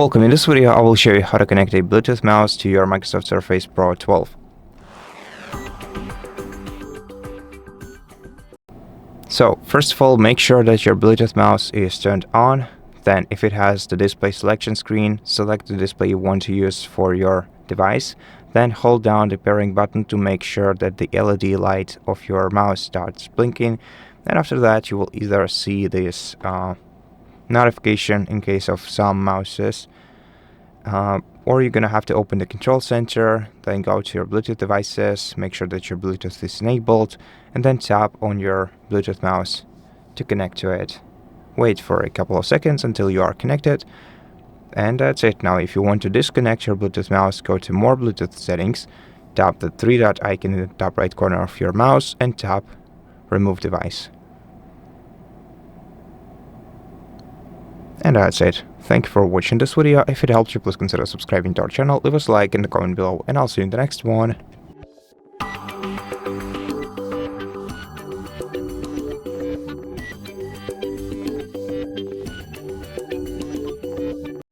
Welcome. In this video, I will show you how to connect a Bluetooth mouse to your Microsoft Surface Pro 12. So, first of all, make sure that your Bluetooth mouse is turned on. Then, if it has the display selection screen, select the display you want to use for your device. Then hold down the pairing button to make sure that the LED light of your mouse starts blinking. And after that, you will either see this notification in case of some mouses, or you're gonna have to open the control center, then go to your Bluetooth devices, make sure that your Bluetooth is enabled, and then tap on your Bluetooth mouse to connect to it. Wait for a couple of seconds until you are connected, and that's it. Now if you want to disconnect your Bluetooth mouse, go to More Bluetooth Settings, tap the three-dot icon in the top right corner of your mouse, and tap Remove Device. And that's it. Thank you for watching this video. If it helped you, please consider subscribing to our channel, leave us a like in the comment below, and I'll see you in the next one.